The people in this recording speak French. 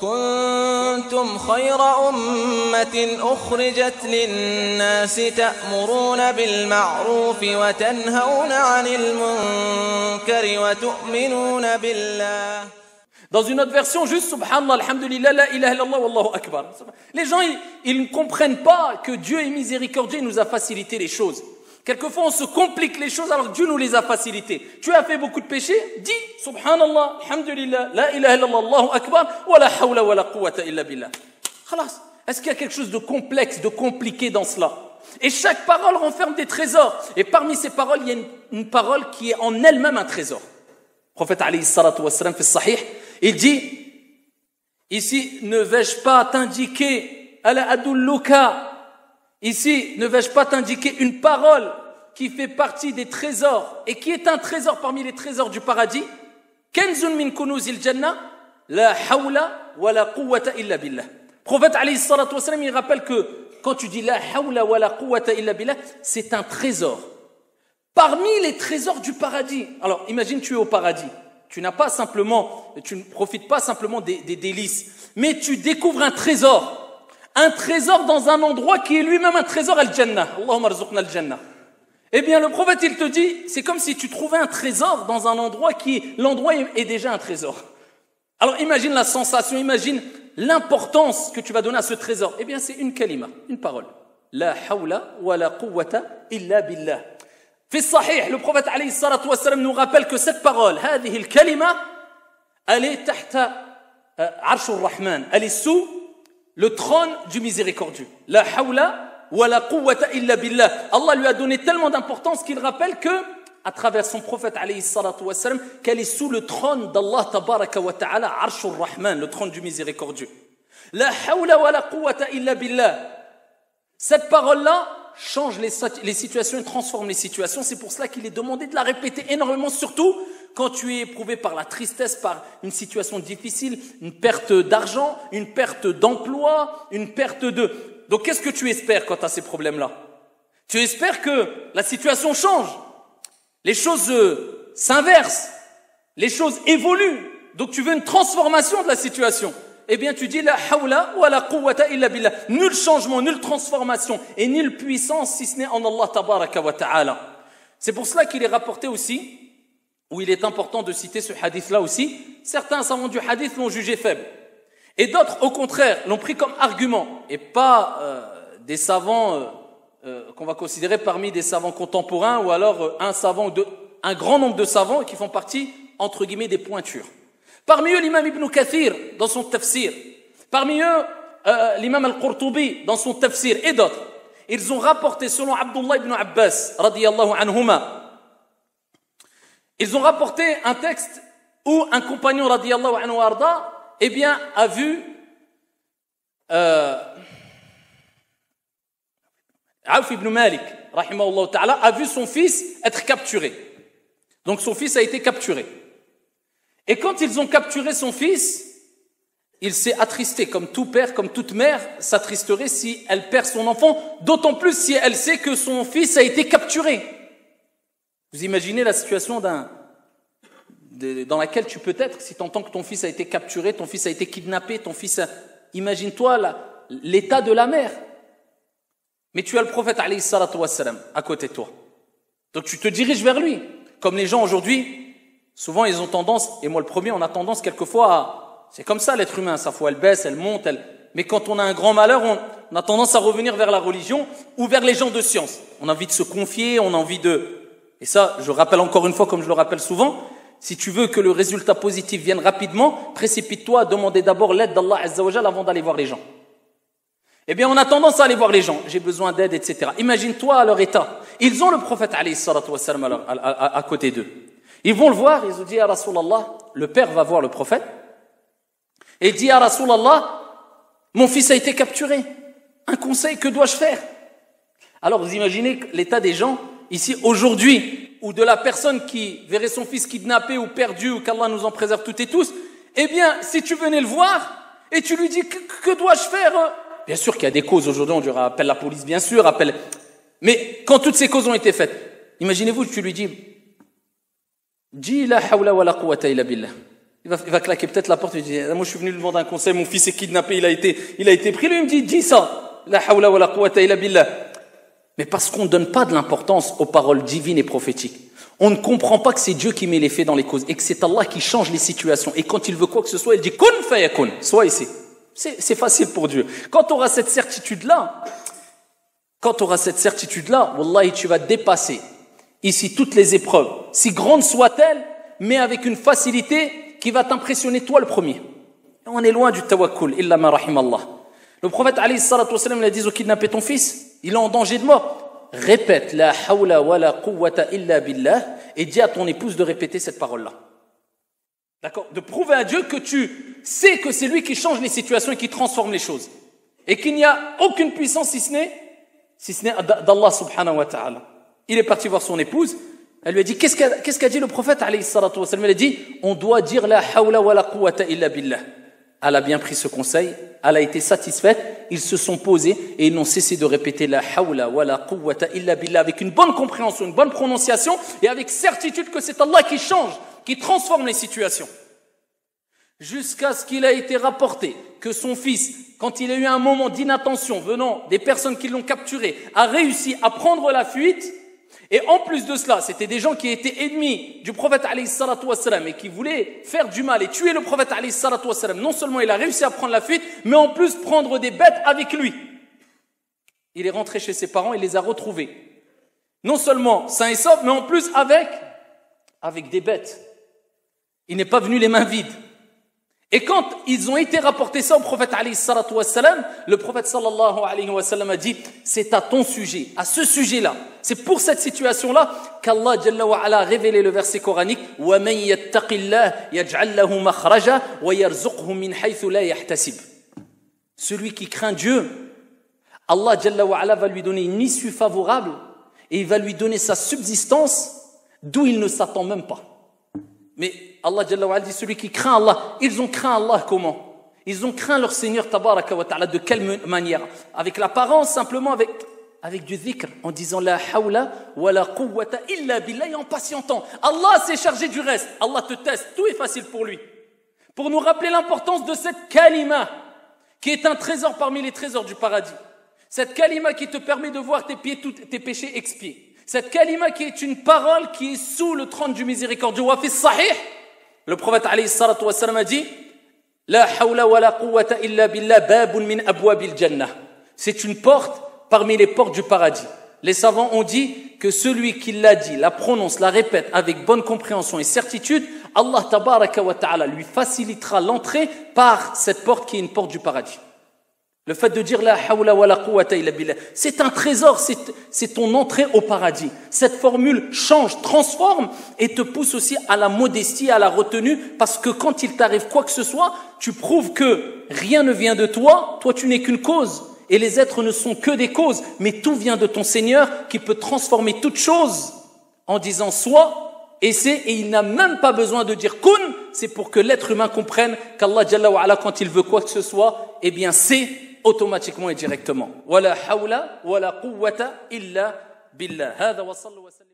كنتم خير أمة أخرجت للناس تأمرون بالمعروف وتنهون عن المنكر وتؤمنون بالله. Dans une autre version, juste Subhanallah, Alhamdulillah, la ilaha illallah, wallahu akbar. Les gens, ils ne comprennent pas que Dieu est miséricordieux, il nous a facilité les choses. Quelquefois, on se complique les choses alors que Dieu nous les a facilitées. Tu as fait beaucoup de péchés, dis Subhanallah, Alhamdulillah, la ilaha illallah, wallahu akbar, wa la hawla wa la quwwata illa billah. Khalas. Est-ce qu'il y a quelque chose de complexe, de compliqué dans cela? Et chaque parole renferme des trésors. Et parmi ces paroles, il y a une parole qui est en elle-même un trésor. Le prophète alayhi salatu wassalam fait sahih, il dit, ici, ne vais-je pas t'indiquer, ala adulluka, ici, ne vais-je pas t'indiquer une parole qui fait partie des trésors et qui est un trésor parmi les trésors du paradis? Kenzun min kunuzil jannah, la hawla wa la quwwata illa billah. Le prophète alayhi salatu wassalam, il rappelle que quand tu dis la hawla wa la quwwata illa billah, c'est un trésor. Parmi les trésors du paradis. Alors, imagine, tu es au paradis. Tu ne profites pas simplement des délices, mais tu découvres un trésor dans un endroit qui est lui-même un trésor, al-Jannah. Allahumma arzuqna al-Jannah. Eh bien, le prophète, il te dit, c'est comme si tu trouvais un trésor dans un endroit l'endroit est déjà un trésor. Alors, imagine la sensation, imagine l'importance que tu vas donner à ce trésor. Eh bien, c'est une kalima, une parole. La hawla wa la quwwata illa billah. Fi sahih, le prophète alayhi salatu wassalam nous rappelle que cette parole, هذه الكلمة, elle est تحت عرش الرحمن, elle est sous le trône du miséricordieux. La hawla wa la quwwata illa billah. Allah lui a donné tellement d'importance qu'il rappelle que, à travers son prophète alayhi salatu wassalam, qu'elle est sous le trône d'Allah tabaraka wa ta'ala, عرش الرحمن, le trône du miséricordieux. La hawla wa la quwwata illa billah. Cette parole-là change les situations et transforme les situations. C'est pour cela qu'il est demandé de la répéter énormément, surtout quand tu es éprouvé par la tristesse, par une situation difficile, une perte d'argent, une perte d'emploi, une perte de... Donc qu'est-ce que tu espères quand tu as ces problèmes-là? Tu espères que la situation change, les choses s'inversent, les choses évoluent. Donc tu veux une transformation de la situation. Eh bien, tu dis la hawla wa la quwwata illa billah. Nul changement, nulle transformation et nulle puissance si ce n'est en Allah tabaraka wa ta'ala. C'est pour cela qu'il est rapporté aussi, où il est important de citer ce hadith-là aussi. Certains savants du hadith l'ont jugé faible. Et d'autres, au contraire, l'ont pris comme argument. Et pas des savants qu'on va considérer parmi des savants contemporains ou alors un grand nombre de savants qui font partie, entre guillemets, des pointures. Parmi eux, l'imam Ibn Kathir, dans son tafsir. Parmi eux, l'imam Al-Qurtubi, dans son tafsir, et d'autres. Ils ont rapporté, selon Abdullah ibn Abbas, radiyallahu anhuma, ils ont rapporté un texte où un compagnon, radiyallahu anhu arda, eh bien, a vu Auf ibn Malik, rahimahullah ta'ala, a vu son fils être capturé. Donc son fils a été capturé. Et quand ils ont capturé son fils, il s'est attristé, comme tout père, comme toute mère s'attristerait si elle perd son enfant, d'autant plus si elle sait que son fils a été capturé. Vous imaginez la situation dans laquelle tu peux être si tu entends que ton fils a été capturé, ton fils a été kidnappé, imagine-toi l'état de la mère. Mais tu as le prophète alayhi salatu wassalam à côté de toi. Donc tu te diriges vers lui. Comme les gens aujourd'hui, souvent, ils ont tendance, et moi le premier, on a tendance quelquefois c'est comme ça l'être humain, sa foi elle baisse, elle monte, mais quand on a un grand malheur, on a tendance à revenir vers la religion ou vers les gens de science. On a envie de se confier, on a envie et ça, je rappelle encore une fois, comme je le rappelle souvent, si tu veux que le résultat positif vienne rapidement, précipite-toi à demander d'abord l'aide d'Allah Azza wa Jalla avant d'aller voir les gens. Eh bien, on a tendance à aller voir les gens, j'ai besoin d'aide, etc. Imagine-toi à leur état. Ils ont le prophète alayhi salatu wassalam à côté d'eux. Ils vont le voir, ils ont dit, ya Rasulallah, le père va voir le prophète, et il dit, ya Rasulallah, mon fils a été capturé. Un conseil, que dois-je faire? Alors vous imaginez l'état des gens, ici, aujourd'hui, ou de la personne qui verrait son fils kidnappé ou perdu, ou qu'Allah nous en préserve toutes et tous, eh bien, si tu venais le voir, et tu lui dis, que dois-je faire? Bien sûr qu'il y a des causes aujourd'hui, on dirait, appelle la police, bien sûr, mais quand toutes ces causes ont été faites, imaginez-vous, tu lui dis la hawla wa la quwwata illa billah. Il va claquer peut-être la porte et dire, moi je suis venu lui demander un conseil, mon fils est kidnappé, il a été pris. Lui il me dit, dis ça. La hawla wa la quwwata illa billah. Mais parce qu'on ne donne pas de l'importance aux paroles divines et prophétiques. On ne comprend pas que c'est Dieu qui met les faits dans les causes et que c'est Allah qui change les situations. Et quand il veut quoi que ce soit, il dit kun fayakun, sois ici. C'est facile pour Dieu. Quand tu auras cette certitude-là, wallahi, tu vas dépasser ici toutes les épreuves, si grandes soient-elles, mais avec une facilité qui va t'impressionner toi le premier. Et on est loin du tawakkul, illa ma rahim Allah. Le prophète alayhi salatu wassalam, il a dit au kidnappé ton fils, il est en danger de mort. Répète la hawla wa la quwwata illa billah et dis à ton épouse de répéter cette parole-là. D'accord? De prouver à Dieu que tu sais que c'est lui qui change les situations et qui transforme les choses. Et qu'il n'y a aucune puissance si ce n'est d'Allah subhanahu wa ta'ala. Il est parti voir son épouse. Elle lui a dit, qu'est-ce qu'a dit le prophète alayhi salatu wa sallam? Elle a dit, on doit dire la hawla wa la quwwata illa billah. Elle a bien pris ce conseil, elle a été satisfaite, ils se sont posés et ils n'ont cessé de répéter la hawla wa la quwwata illa billah avec une bonne compréhension, une bonne prononciation et avec certitude que c'est Allah qui change, qui transforme les situations. Jusqu'à ce qu'il a été rapporté que son fils, quand il a eu un moment d'inattention venant des personnes qui l'ont capturé, a réussi à prendre la fuite. Et en plus de cela, c'était des gens qui étaient ennemis du prophète alayhi salatu wassalam et qui voulaient faire du mal et tuer le prophète alayhi salatu wassalam. Non seulement il a réussi à prendre la fuite, mais en plus prendre des bêtes avec lui. Il est rentré chez ses parents, il les a retrouvés. Non seulement sains et saufs, mais en plus avec des bêtes. Il n'est pas venu les mains vides. Et quand ils ont été rapportés ça au prophète alayhi salatu wassalam, le prophète sallallahu alayhi wa sallam a dit, c'est à ton sujet, à ce sujet-là. C'est pour cette situation-là qu'Allah jalla wa ala a révélé le verset coranique wa man yattaqillah yaj'al lahu makhraja wa yarzuqhu min haythu la yahtasib. Celui qui craint Dieu, Allah jalla wa ala va lui donner une issue favorable et il va lui donner sa subsistance d'où il ne s'attend même pas. Mais Allah jalla wa ala dit celui qui craint Allah, ils ont craint Allah comment? Ils ont craint leur Seigneur tabaraka wa ta'ala de quelle manière? Avec l'apparence, simplement avec du dhikr, en disant la hawla wa la quwwata illa billah et en patientant. Allah s'est chargé du reste. Allah te teste, tout est facile pour lui. Pour nous rappeler l'importance de cette kalima, qui est un trésor parmi les trésors du paradis. Cette kalima qui te permet de voir tes péchés expiés. Cette kalima qui est une parole qui est sous le trône du miséricordieux. Wa fi sahih, le prophète alayhi salatu wa sallam a dit la hawla wa la quwwata illa billah babun min abwabil jannah. C'est une porte parmi les portes du paradis. Les savants ont dit que celui qui l'a dit, la prononce, la répète avec bonne compréhension et certitude, Allah tabaraka wa ta'ala lui facilitera l'entrée par cette porte qui est une porte du paradis. Le fait de dire la hawla wa la quwwata illa billah, c'est un trésor, c'est ton entrée au paradis. Cette formule change, transforme et te pousse aussi à la modestie, à la retenue, parce que quand il t'arrive quoi que ce soit, tu prouves que rien ne vient de toi, toi tu n'es qu'une cause. Et les êtres ne sont que des causes, mais tout vient de ton Seigneur qui peut transformer toute chose en disant soit et c'est, et il n'a même pas besoin de dire kun, c'est pour que l'être humain comprenne qu'Allah Jalla wa Ala, quand il veut quoi que ce soit, eh bien c'est automatiquement et directement. Wala hawla wala quwwata illa billah. Hada wa sallu wa sallim.